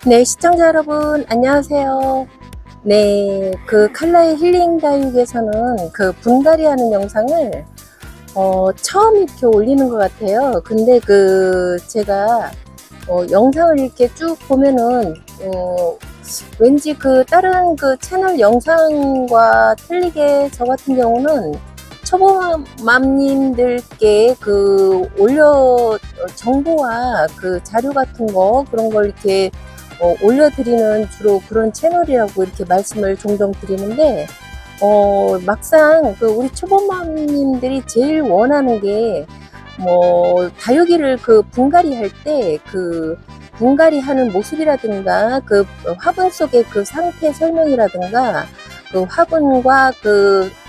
네, 시청자 여러분, 안녕하세요. 네, 그 칼라의 힐링 다육에서는 그 분갈이 하는 영상을 처음 이렇게 올리는 것 같아요. 근데 제가 영상을 이렇게 쭉 보면은 왠지 그 다른 그 채널 영상과 틀리게 저 같은 경우는 초보맘님들께 정보와 그 자료 같은 거 그런 걸 이렇게 올려드리는 주로 그런 채널이라고 이렇게 말씀을 종종 드리는데, 막상 우리 초보맘님들이 제일 원하는 게, 다육이를 분갈이 할 때, 분갈이 하는 모습이라든가, 화분 속의 그 상태 설명이라든가,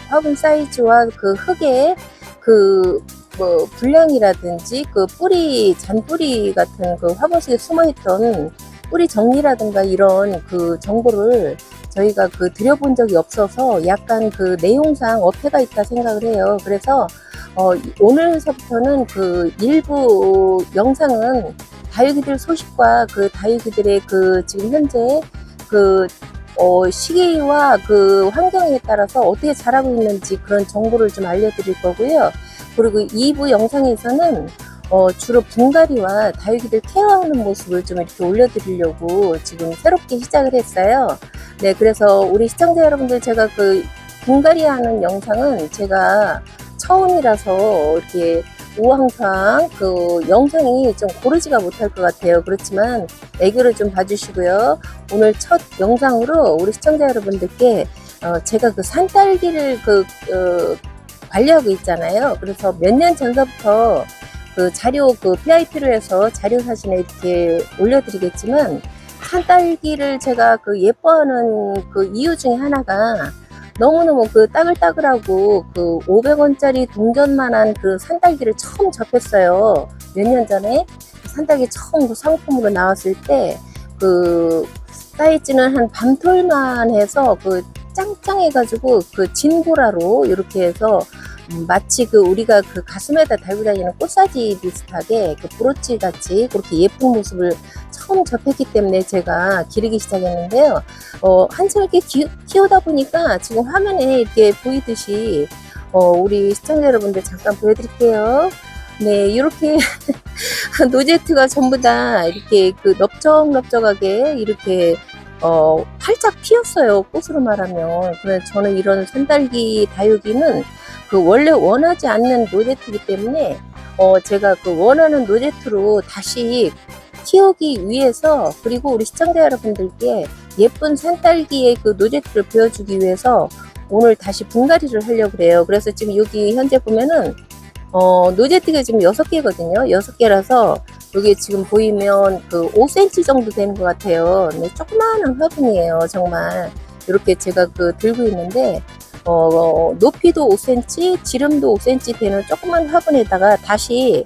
화분 사이즈와 흙의 분량이라든지, 잔뿌리 같은 화분 속에 숨어있던 뿌리 정리라든가 이런 정보를 저희가 드려본 적이 없어서 약간 내용상 어폐가 있다 생각을 해요. 그래서 오늘서부터는 일부 영상은 다육이들 소식과 다육이들의 지금 현재 시기와 환경에 따라서 어떻게 자라고 있는지 그런 정보를 좀 알려드릴 거고요. 그리고 2부 영상에서는 주로 분갈이와 다육이들 케어하는 모습을 좀 이렇게 올려드리려고 지금 새롭게 시작을 했어요. 네, 그래서 우리 시청자 여러분들, 제가 분갈이 하는 영상은 제가 처음이라서 이렇게 우왕좌왕 영상이 좀 고르지가 못할 것 같아요. 그렇지만 애교를 좀 봐주시고요. 오늘 첫 영상으로 우리 시청자 여러분들께 제가 산딸기를 관리하고 있잖아요. 그래서 몇 년 전서부터 자료 PIP를 해서 자료 사진에 이렇게 올려드리겠지만, 산딸기를 제가 예뻐하는 이유 중에 하나가 너무너무 따글따글하고 500원짜리 동전만한 산딸기를 처음 접했어요. 몇 년 전에 산딸기 처음 상품으로 나왔을 때 사이즈는 한 밤톨만 해서 짱짱해가지고 진보라로 이렇게 해서 마치 우리가 가슴에다 달고 다니는 꽃사지 비슷하게 브로치 같이 그렇게 예쁜 모습을 처음 접했기 때문에 제가 기르기 시작했는데요. 한참 이렇게 키우다 보니까 지금 화면에 이렇게 보이듯이 우리 시청자 여러분들 잠깐 보여드릴게요. 네, 이렇게 노제트가 전부 다 이렇게 넓적넓적하게 이렇게 활짝 피었어요. 꽃으로 말하면. 그래서 저는 이런 산딸기 다육이는 원래 원하지 않는 노제트이기 때문에 제가 원하는 노제트로 다시 키우기 위해서, 그리고 우리 시청자 여러분들께 예쁜 산딸기의 노제트를 보여주기 위해서 오늘 다시 분갈이를 하려고 그래요. 그래서 지금 여기 현재 보면은 노제트가 지금 6개거든요. 6개라서 여기 지금 보이면 5cm 정도 되는 것 같아요. 네, 조그마한 화분이에요. 정말 이렇게 제가 들고 있는데 높이도 5cm, 지름도 5cm 되는 조그만 화분에다가 다시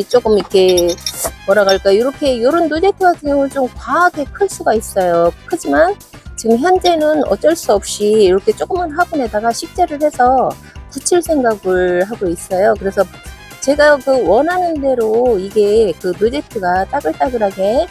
조금 이렇게 뭐라 그럴까, 이렇게 요런 노제트 같은 경우는 좀 과하게 클 수가 있어요. 크지만 지금 현재는 어쩔 수 없이 이렇게 조그만 화분에다가 식재를 해서 붙일 생각을 하고 있어요. 그래서 제가 원하는 대로 이게 노제트가 따글따글하게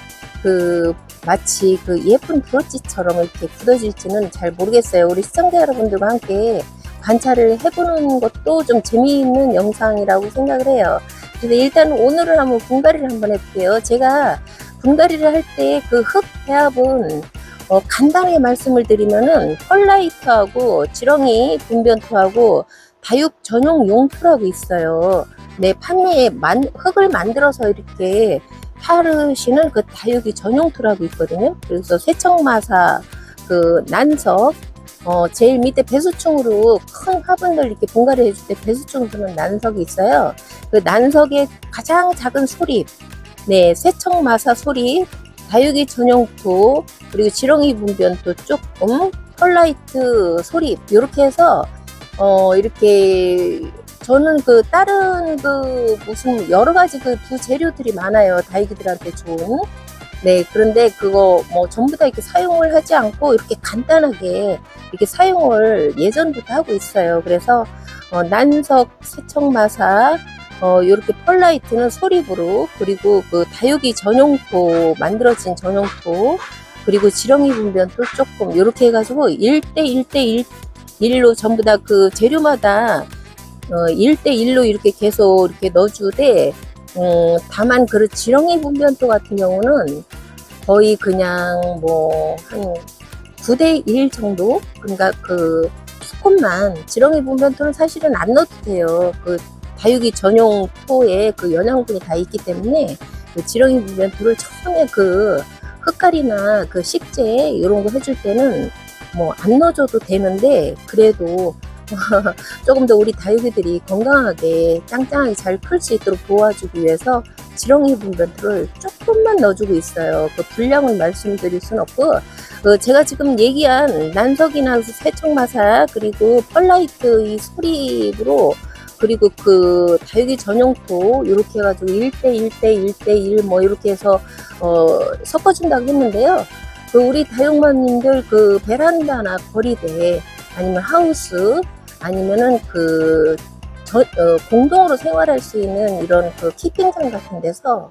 마치 예쁜 브로치처럼 이렇게 굳어질지는 잘 모르겠어요. 우리 시청자 여러분들과 함께 관찰을 해보는 것도 좀 재미있는 영상이라고 생각을 해요. 그래서 일단 오늘은 한번 분갈이를 한번 해볼게요. 제가 분갈이를 할 때 흙 배합은 간단하게 말씀을 드리면은 펄라이트하고 지렁이 분변토하고 다육 전용 용토라고 있어요. 네, 판매에 흙을 만들어서 이렇게 파르시는 다육이 전용토라고 있거든요. 그래서 세척마사, 난석, 제일 밑에 배수충으로 큰 화분들 이렇게 분갈이 해줄 때 배수충 주는 난석이 있어요. 난석의 가장 작은 소립, 네, 세척마사 소립, 다육이 전용토, 그리고 지렁이 분변토 조금, 펄라이트 소립, 이렇게 해서 이렇게 저는 다른 무슨 여러 가지 두 재료들이 많아요. 다육이들한테 좋은. 네, 그런데 전부 다 이렇게 사용을 하지 않고 이렇게 간단하게 이렇게 사용을 예전부터 하고 있어요. 그래서 난석, 세척마사, 이렇게 펄라이트는 소립으로, 그리고 그 다육이 전용토, 만들어진 전용토, 그리고 지렁이 분변도 조금, 이렇게 해가지고 1대1로 전부 다 그 재료마다 1대1로 이렇게 계속 이렇게 넣어주되, 다만 그 지렁이 분변토 같은 경우는 거의 그냥 뭐 한 9대1 정도? 그러니까 그 수컷만, 지렁이 분변토는 사실은 안 넣어도 돼요. 그 다육이 전용 토에 그 영양분이 다 있기 때문에 그 지렁이 분변토를 처음에 그 흙갈이나 그 식재 이런 거 해줄 때는 뭐 안 넣어줘도 되는데, 그래도 조금 더 우리 다육이들이 건강하게 짱짱하게 잘 클 수 있도록 도와주기 위해서 지렁이 분변토를 조금만 넣어주고 있어요. 그 분량은 말씀드릴 순 없고, 제가 지금 얘기한 난석이나 세척마사, 그리고 펄라이트 이 소립으로, 그리고 그 다육이 전용토 이렇게 해가지고 1대1대1대1 뭐 이렇게 해서 섞어준다고 했는데요. 그 우리 다육맘님들 그 베란다나 거리대, 아니면 하우스, 아니면은 그 공동으로 생활할 수 있는 이런 그 키핑장 같은 데서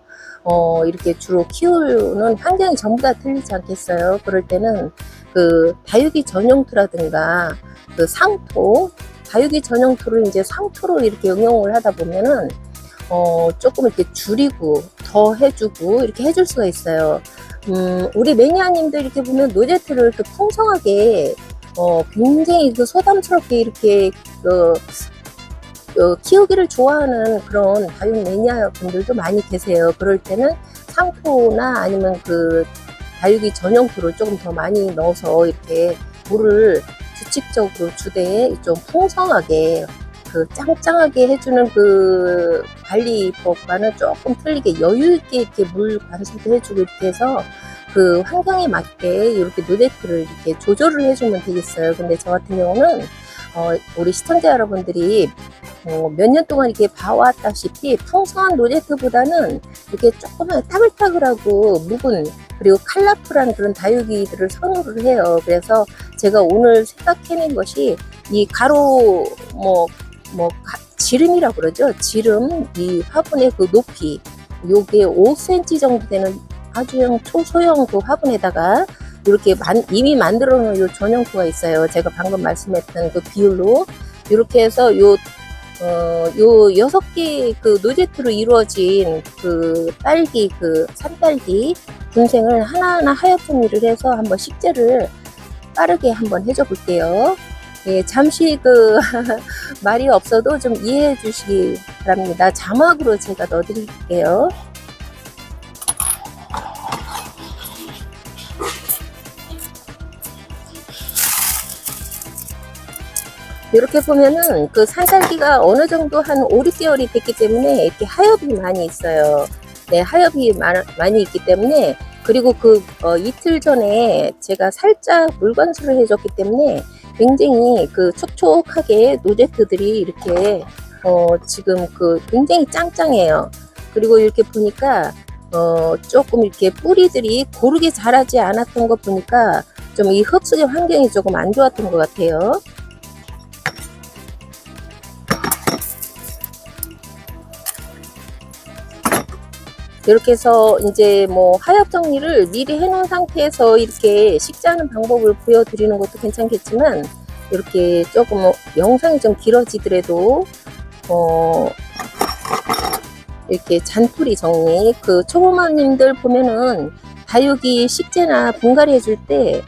이렇게 주로 키우는 환경이 전부 다 틀리지 않겠어요. 그럴 때는 그 다육이 전용토라든가 그 상토, 다육이 전용토를 이제 상토로 이렇게 응용을 하다 보면은 조금 이렇게 줄이고 더 해주고 이렇게 해줄 수가 있어요. 우리 매니아님들 이렇게 보면 노제트를 이렇게 풍성하게 굉장히 그 소담스럽게 이렇게 키우기를 좋아하는 그런 다육 매니아 분들도 많이 계세요. 그럴 때는 상토나 아니면 그 다육이 전용토를 조금 더 많이 넣어서 이렇게 물을 규칙적으로 주되 좀 풍성하게 그 짱짱하게 해주는 그 관리법과는 조금 틀리게 여유있게 이렇게 물 관수도 해주고 이렇게 해서 그 환경에 맞게 이렇게 노제트를 이렇게 조절을 해주면 되겠어요. 근데 저 같은 경우는 우리 시청자 여러분들이 몇 년 동안 이렇게 봐왔다시피 풍성한 노제트보다는 이렇게 조금만 따글따글하고 묵은, 그리고 컬러풀한 그런 다육이들을 선호를 해요. 그래서 제가 오늘 생각해낸 것이 이 가로 지름이라고 그러죠. 지름, 이 화분의 그 높이, 요게 5cm 정도 되는 아주형 초소형 그 화분에다가 이렇게 이미 만들어 놓은 요 전용토가 있어요. 제가 방금 말씀했던 그 비율로 이렇게 해서 요 6개 그 노제트로 이루어진 그 딸기, 그 산딸기 분생을 하나하나 하엽 정리를 해서 한번 식재를 빠르게 한번 해줘 볼게요. 예, 잠시 그 말이 없어도 좀 이해해 주시기 바랍니다. 자막으로 제가 넣어 드릴게요. 이렇게 보면은 그 산딸기가 어느 정도 한 5, 6개월이 됐기 때문에 이렇게 하엽이 많이 있어요. 네, 하엽이 많이 있기 때문에, 그리고 그 이틀 전에 제가 살짝 물관수를 해줬기 때문에 굉장히 그 촉촉하게 노제트들이 이렇게 지금 그 굉장히 짱짱해요. 그리고 이렇게 보니까 조금 이렇게 뿌리들이 고르게 자라지 않았던 거 보니까 좀 이 흙속의 환경이 조금 안 좋았던 것 같아요. 이렇게 해서 이제 뭐 하엽 정리를 미리 해놓은 상태에서 이렇게 식재하는 방법을 보여드리는 것도 괜찮겠지만, 이렇게 조금 영상이 좀 길어지더라도 이렇게 잔뿌리 정리, 그 초보맘님들 보면은 다육이 식재나 분갈이 해줄 때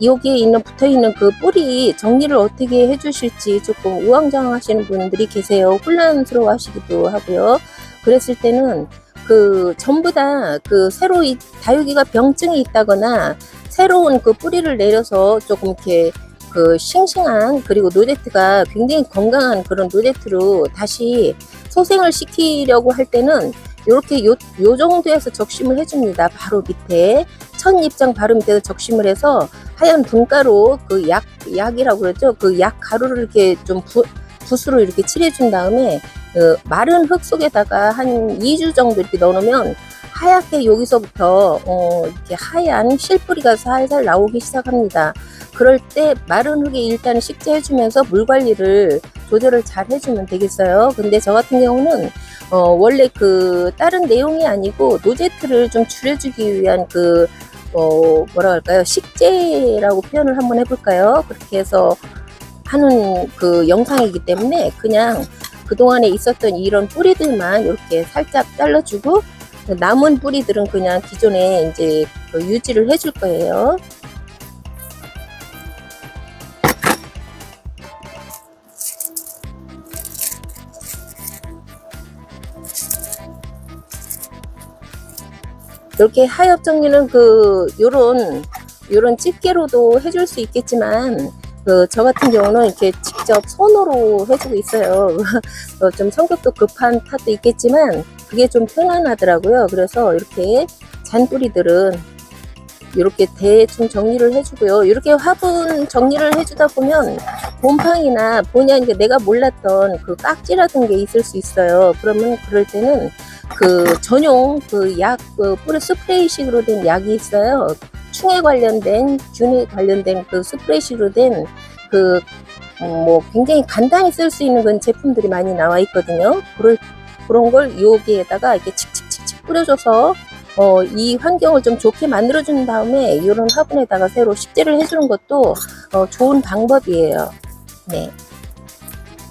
여기에 있는 붙어있는 그 뿌리 정리를 어떻게 해주실지 조금 우왕좌왕 하시는 분들이 계세요. 혼란스러워 하시기도 하고요. 그랬을 때는 그 전부 다 그 새로 이 다육이가 병증이 있다거나 새로운 그 뿌리를 내려서 조금 이렇게 그 싱싱한, 그리고 노제트가 굉장히 건강한 그런 노제트로 다시 소생을 시키려고 할 때는 이렇게 요 정도에서 적심을 해줍니다. 바로 밑에 첫 입장 바로 밑에서 적심을 해서 하얀 분가루, 그 약이라고 그러죠. 그 약 가루를 이렇게 좀 붓으로 이렇게 칠해준 다음에 그 마른 흙 속에다가 한 2주 정도 이렇게 넣어놓으면 하얗게 여기서부터 이렇게 하얀 실뿌리가 살살 나오기 시작합니다. 그럴 때 마른 흙에 일단 식재해주면서 물 관리를 조절을 잘 해주면 되겠어요. 근데 저 같은 경우는 원래 그 다른 내용이 아니고 노제트를 좀 줄여주기 위한 그 뭐라 할까요? 식재라고 표현을 한번 해볼까요? 그렇게 해서 하는 그 영상이기 때문에 그냥 그동안에 있었던 이런 뿌리들만 이렇게 살짝 잘라주고 남은 뿌리들은 그냥 기존에 이제 유지를 해줄 거예요. 이렇게 하엽 정리는 요런 집게로도 해줄 수 있겠지만 저 같은 경우는 이렇게 직접 손으로 해주고 있어요. 좀 성격도 급한 탓도 있겠지만 그게 좀 편안하더라고요. 그래서 이렇게 잔뿌리들은 이렇게 대충 정리를 해주고요. 이렇게 화분 정리를 해주다 보면 곰팡이나 본의 아니게 내가 몰랐던 그 깍지라든 게 있을 수 있어요. 그러면 그럴 때는 그 전용 그 뿌리 스프레이식으로 된 약이 있어요. 충에 관련된, 균에 관련된 그 스프레이식으로 된 뭐 굉장히 간단히 쓸 수 있는 그런 제품들이 많이 나와 있거든요. 그런 걸 여기에다가 이렇게 칙칙칙칙 뿌려줘서 이 환경을 좀 좋게 만들어준 다음에 이런 화분에다가 새로 식재를 해주는 것도 좋은 방법이에요. 네.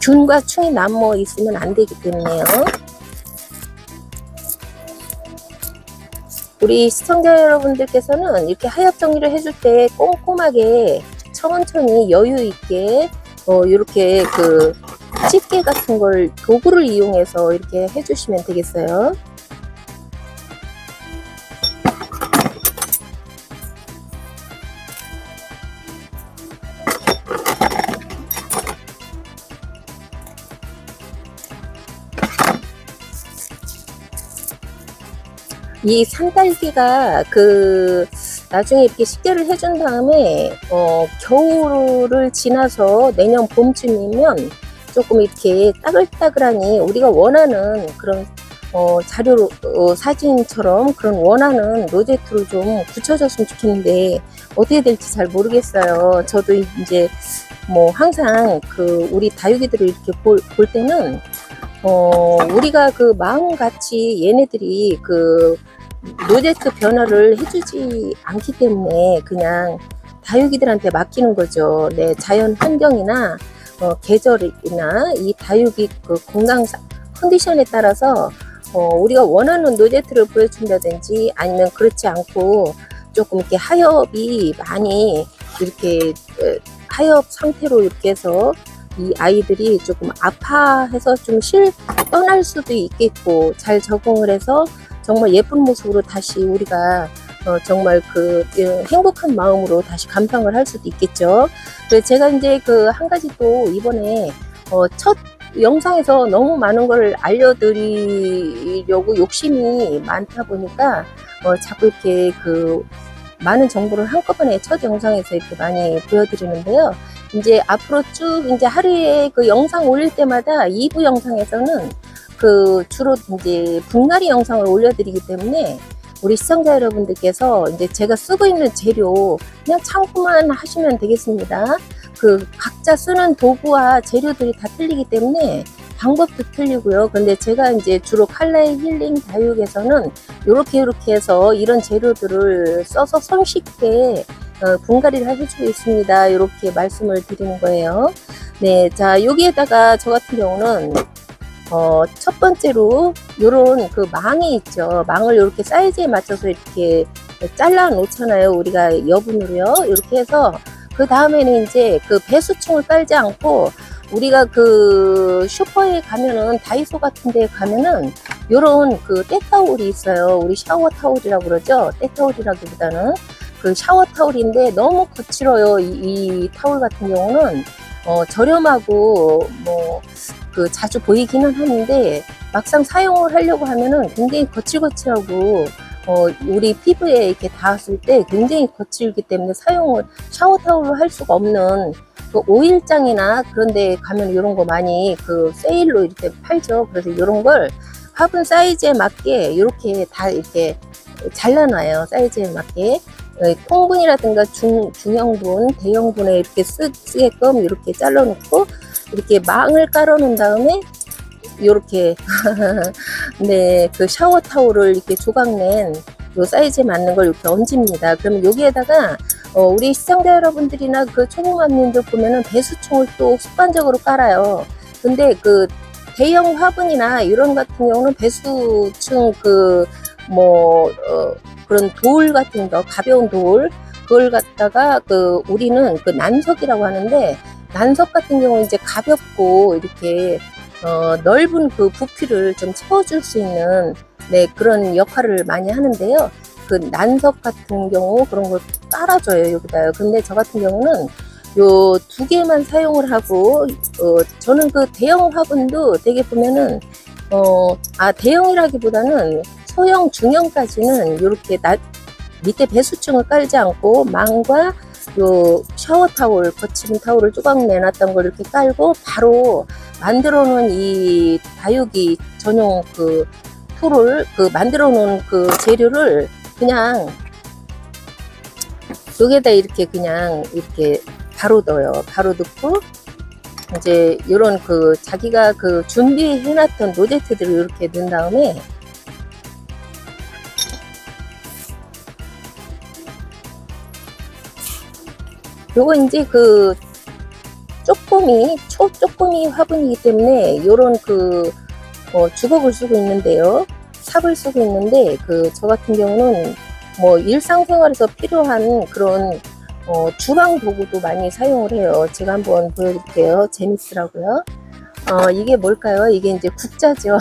균과 충이 남아 있으면 안 되기 때문에요. 우리 시청자 여러분들께서는 이렇게 하엽 정리를 해줄 때 꼼꼼하게 천천히 여유 있게 이렇게 그 집게 같은 걸 도구를 이용해서 이렇게 해주시면 되겠어요. 이 산딸기가 나중에 이렇게 식재를 해준 다음에 겨울을 지나서 내년 봄쯤이면 조금 이렇게 따글따글하니 우리가 원하는 그런 자료로 사진처럼 그런 원하는 로제트로 좀 굳혀졌으면 좋겠는데 어떻게 될지 잘 모르겠어요. 저도 이제 뭐 항상 우리 다육이들을 이렇게 볼 때는 우리가 마음같이 얘네들이 로제트 변화를 해주지 않기 때문에 그냥 다육이들한테 맡기는 거죠. 네, 자연 환경이나 계절이나 이 다육이 건강 컨디션에 따라서 우리가 원하는 로제트를 보여준다든지 아니면 그렇지 않고 조금 이렇게 하엽이 많이 이렇게 하엽 상태로 이렇게 해서 이 아이들이 조금 아파해서 좀 떠날 수도 있겠고 잘 적응을 해서 정말 예쁜 모습으로 다시 우리가 정말 행복한 마음으로 다시 감상을 할 수도 있겠죠. 그래서 제가 이제 한 가지 또 이번에 첫 영상에서 너무 많은 걸 알려드리려고 욕심이 많다 보니까 자꾸 이렇게 많은 정보를 한꺼번에 첫 영상에서 이렇게 많이 보여드리는데요. 이제 앞으로 쭉 이제 하루에 영상 올릴 때마다 2부 영상에서는 주로 이제 분갈이 영상을 올려드리기 때문에 우리 시청자 여러분들께서 이제 제가 쓰고 있는 재료 그냥 참고만 하시면 되겠습니다. 각자 쓰는 도구와 재료들이 다 틀리기 때문에 방법도 틀리고요. 근데 제가 이제 주로 칼라의 힐링 다육에서는 이렇게 해서 이런 재료들을 써서 손쉽게 분갈이를 해주고 있습니다. 이렇게 말씀을 드리는 거예요. 네, 자 여기에다가 저 같은 경우는 첫 번째로 요런 망이 있죠. 망을 이렇게 사이즈에 맞춰서 이렇게 잘라 놓잖아요. 우리가 여분으로요. 이렇게 해서 그 다음에는 이제 배수충을 깔지 않고 우리가 슈퍼에 가면은 다이소 같은 데 가면은 요런 때타올이 있어요. 우리 샤워 타올이라고 그러죠. 때타올이라기보다는 샤워 타올인데 너무 거칠어요. 이 타올 같은 경우는 저렴하고 뭐 자주 보이기는 하는데 막상 사용을 하려고 하면은 굉장히 거칠거칠하고 우리 피부에 이렇게 닿았을 때 굉장히 거칠기 때문에 샤워 타올로 할 수가 없는 오일장이나 그런 데 가면 이런 거 많이 세일로 이렇게 팔죠. 그래서 이런 걸 화분 사이즈에 맞게 이렇게 다 이렇게 잘라놔요. 사이즈에 맞게. 통분이라든가 중형분, 대형분에 이렇게 쓰게끔 이렇게 잘라놓고 이렇게 망을 깔아 놓은 다음에 요렇게 네, 그 샤워 타올을 이렇게 조각낸 요 사이즈에 맞는 걸 이렇게 얹습니다. 그러면 여기에다가 우리 시청자 여러분들이나 그 초보맘님들 보면은 배수총을 또 습관적으로 깔아요. 근데 그 대형 화분이나 이런 같은 경우는 배수층 그런 돌 같은 거, 가벼운 돌, 그걸 갖다가 우리는 그 난석이라고 하는데, 난석 같은 경우는 이제 가볍고 이렇게 넓은 그 부피를 좀 채워줄 수 있는 네, 그런 역할을 많이 하는데요. 그 난석 같은 경우 그런 걸 깔아줘요, 여기다요. 근데 저 같은 경우는 요 두 개만 사용을 하고, 저는 그 대형 화분도 되게 보면은, 대형이라기보다는 소형, 중형까지는 요렇게 밑에 배수층을 깔지 않고 망과 요 샤워 타올, 거친 타올을 조각 내놨던 걸 이렇게 깔고 바로 만들어 놓은 이 다육이 전용 그 툴을 만들어 놓은 그 재료를 그냥 여기에다 이렇게 그냥 이렇게 바로 넣어요. 바로 넣고 이제 요런 자기가 준비해 놨던 로제트들을 이렇게 넣은 다음에 요거 이제 쪼꼬미 화분이기 때문에 요런 주걱을 쓰고 있는데요. 삽을 쓰고 있는데 저 같은 경우는 뭐 일상생활에서 필요한 그런 주방 도구도 많이 사용을 해요. 제가 한번 보여드릴게요. 재밌더라고요. 이게 뭘까요? 이게 이제 국자죠.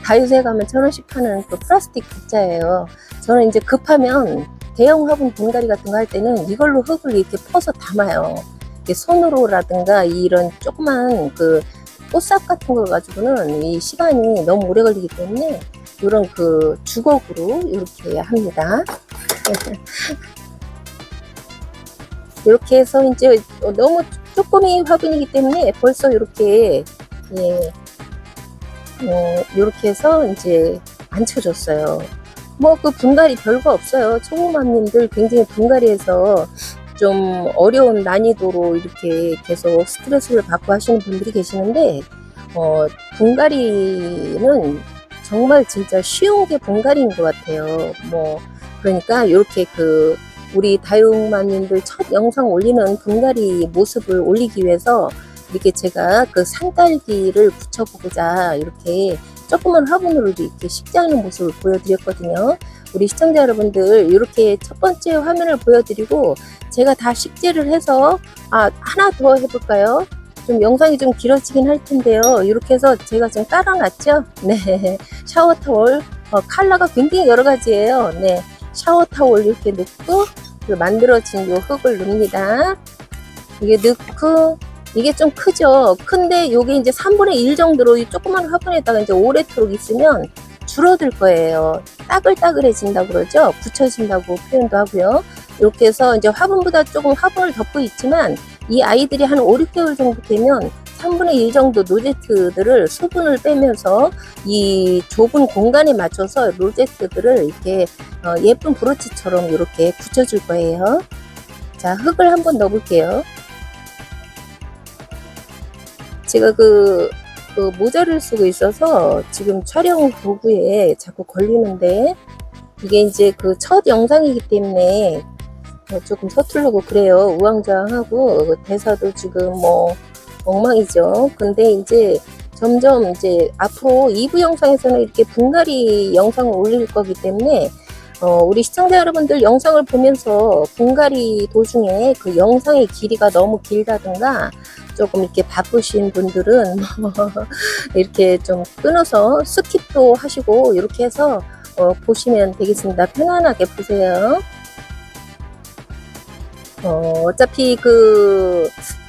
다이소에 가면 1,000원씩 파는 그 플라스틱 국자예요. 저는 이제 급하면 대형 화분 분갈이 같은 거 할 때는 이걸로 흙을 이렇게 퍼서 담아요. 이렇게 손으로라든가 이런 조그만 꽃삽 같은 거 가지고는 이 시간이 너무 오래 걸리기 때문에 이런 주걱으로 이렇게 합니다. 이렇게 해서 이제 너무 쪼꼬미 화분이기 때문에 벌써 이렇게 이렇게 해서 이제 앉혀줬어요. 뭐 분갈이 별거 없어요. 초보맘님들 굉장히 분갈이에서 좀 어려운 난이도로 이렇게 계속 스트레스를 받고 하시는 분들이 계시는데 분갈이는 정말 진짜 쉬운 게 분갈이인 것 같아요. 그러니까 이렇게 우리 다육맘님들 첫 영상 올리는 분갈이 모습을 올리기 위해서 이렇게 제가 산딸기를 붙여보고자 이렇게 조그만 화분으로 이렇게 식재하는 모습을 보여드렸거든요. 우리 시청자 여러분들 이렇게 첫 번째 화면을 보여드리고 제가 다 식재를 해서 하나 더 해볼까요? 좀 영상이 좀 길어지긴 할 텐데요. 이렇게 해서 제가 좀 깔아놨죠. 네, 샤워 타월 컬러가 굉장히 여러 가지예요. 네, 샤워 타월 이렇게 넣고 만들어진 요 흙을 넣습니다. 이게 넣고 이게 좀 크죠. 근데 요게 이제 3분의 1 정도로 이 조그만 화분에다가 이제 오래도록 있으면 줄어들 거예요. 따글따글해진다고 그러죠. 굳혀진다고 표현도 하고요. 이렇게 해서 이제 화분보다 조금 화분을 덮고 있지만 이 아이들이 한 5, 6개월 정도 되면 3분의 1 정도 로제트들을 수분을 빼면서 이 좁은 공간에 맞춰서 로제트들을 이렇게 예쁜 브로치처럼 이렇게 붙여줄 거예요. 자, 흙을 한번 넣어볼게요. 제가 모자를 쓰고 있어서 지금 촬영 도구에 자꾸 걸리는데 이게 이제 첫 영상이기 때문에 조금 서투르고 그래요. 우왕좌왕하고 대사도 지금 엉망이죠. 근데 이제 점점 이제 앞으로 2부 영상에서는 이렇게 분갈이 영상을 올릴 거기 때문에 우리 시청자 여러분들 영상을 보면서 분갈이 도중에 영상의 길이가 너무 길다든가 조금 이렇게 바쁘신 분들은 이렇게 좀 끊어서 스킵도 하시고 이렇게 해서 보시면 되겠습니다. 편안하게 보세요. 어차피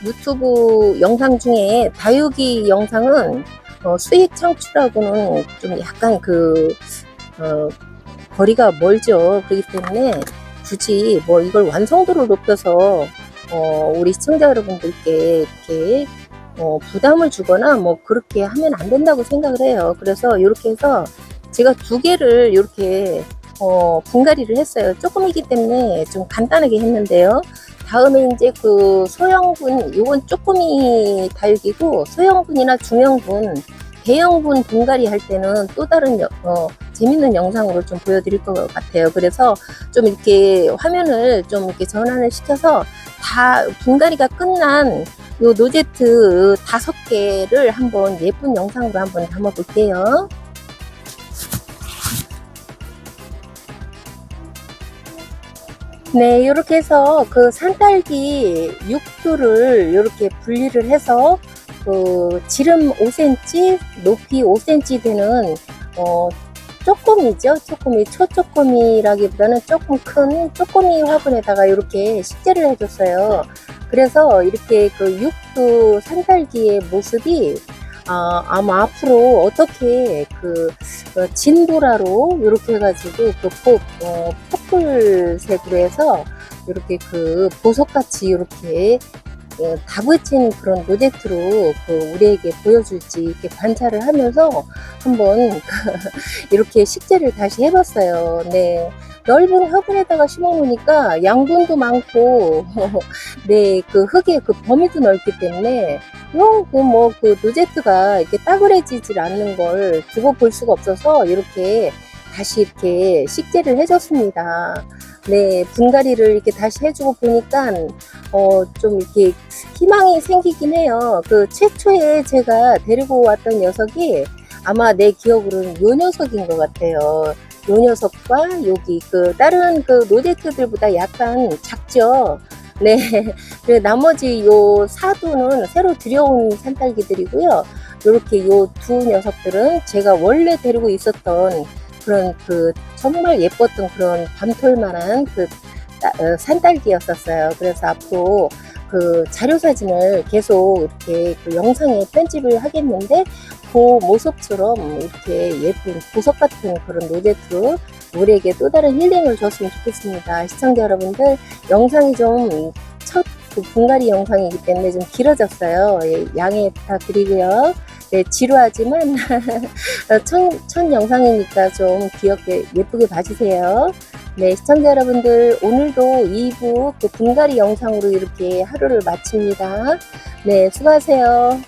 유튜브 영상 중에 다육이 영상은 수익 창출하고는 좀 약간 거리가 멀죠. 그렇기 때문에 굳이 이걸 완성도를 높여서 우리 시청자 여러분들께 이렇게 부담을 주거나 그렇게 하면 안 된다고 생각을 해요. 그래서 이렇게 해서 제가 2개를 이렇게 분갈이를 했어요. 조금이기 때문에 좀 간단하게 했는데요. 다음에 이제 그 소형분, 요건 쪼꼬미 다육이고, 소형분이나 중형분, 대형분 분갈이 할 때는 또 다른 재밌는 영상으로 좀 보여드릴 것 같아요. 그래서 좀 이렇게 화면을 좀 이렇게 전환을 시켜서 다 분갈이가 끝난 요 노제트 5개를 한번 예쁜 영상으로 한번 담아 볼게요. 네, 이렇게 해서 그 산딸기 육두를 이렇게 분리를 해서 그 지름 5cm, 높이 5cm 되는 쪼꼬미죠. 쪼꼬미, 초쪼꼬미라기보다는 조금 큰 쪼꼬미 화분에다가 이렇게 식재를 해줬어요. 그래서 이렇게 그 육두 산딸기의 모습이 아마 앞으로 어떻게 진보라로 이렇게 해가지고 퍼플색으로 해서 이렇게 그 보석같이 이렇게 다부진 그런 노제트로 우리에게 보여줄지 이렇게 관찰을 하면서 한번 이렇게 식재를 다시 해봤어요. 네. 넓은 화분에다가 심어 놓으니까 양분도 많고, 네, 그 흙의 그 범위도 넓기 때문에, 그 노제트가 이렇게 따그레지질 않는 걸 두고 볼 수가 없어서 이렇게 다시 이렇게 식재를 해줬습니다. 네, 분갈이를 이렇게 다시 해주고 보니까, 좀 이렇게 희망이 생기긴 해요. 그 최초에 제가 데리고 왔던 녀석이 아마 내 기억으로는 요 녀석인 것 같아요. 요 녀석과 여기 다른 노제트들보다 약간 작죠. 네. 그 나머지 요 사두는 새로 들여온 산딸기들이고요. 요렇게 요 두 녀석들은 제가 원래 데리고 있었던 그런 정말 예뻤던 그런 밤톨만한 산딸기였었어요. 그래서 앞으로 자료 사진을 계속 이렇게 영상에 편집을 하겠는데 그 모습처럼 이렇게 예쁜 보석 같은 그런 노제트로 우리에게 또 다른 힐링을 줬으면 좋겠습니다. 시청자 여러분들, 영상이 좀 첫 분갈이 영상이기 때문에 좀 길어졌어요. 예, 양해 부탁드리고요. 네, 지루하지만 첫 영상이니까 좀 귀엽게 예쁘게 봐주세요. 네, 시청자 여러분들, 오늘도 2부 분갈이 영상으로 이렇게 하루를 마칩니다. 네, 수고하세요.